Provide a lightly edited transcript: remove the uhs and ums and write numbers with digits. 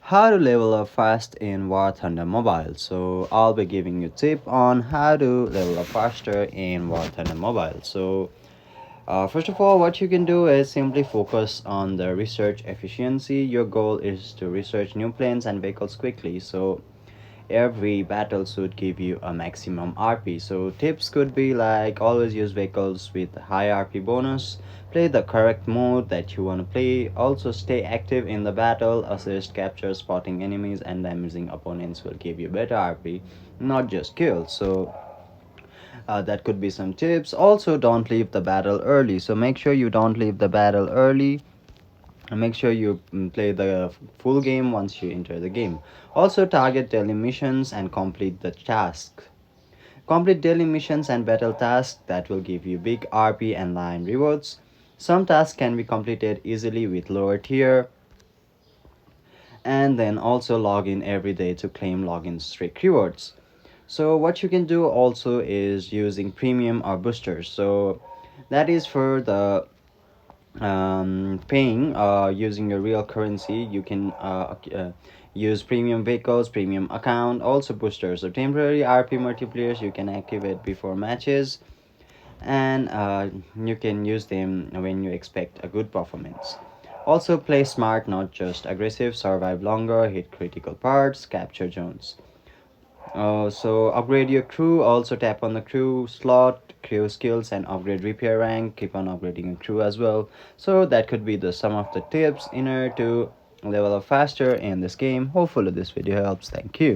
How to level up fast in War Thunder Mobile. So I'll be giving you tip on how to level up faster in War Thunder Mobile. First of all, what you can do is simply focus on the research efficiency. Your goal is to research new planes and vehicles quickly. So every battle should give you a maximum RP. So tips could be like always use vehicles with high RP bonus, play the correct mode that you want to play, also stay active in the battle, assist, capture, spotting enemies and damaging opponents will give you better RP, not just kills. That could be some tips. Also, don't leave the battle early. So make sure you don't leave the battle early, and make sure you play the full game once you enter the game. Also target daily missions and complete the task. Complete daily missions and battle tasks that will give you big RP and line rewards. Some tasks can be completed easily with lower tier, and then also log in every day to claim login streak rewards. So what you can do also is using premium or boosters. So that is for the paying using your real currency. You can use premium vehicles, premium account, also boosters. So temporary RP multipliers you can activate before matches, and you can use them when you expect a good performance. Also play smart, not just aggressive. Survive longer, hit critical parts, capture zones. So upgrade your crew. Also tap on the crew slot, crew skills, and upgrade repair rank. Keep on upgrading your crew as well. So that could be the some of the tips in order to level up faster in this game. Hopefully this video helps. Thank you.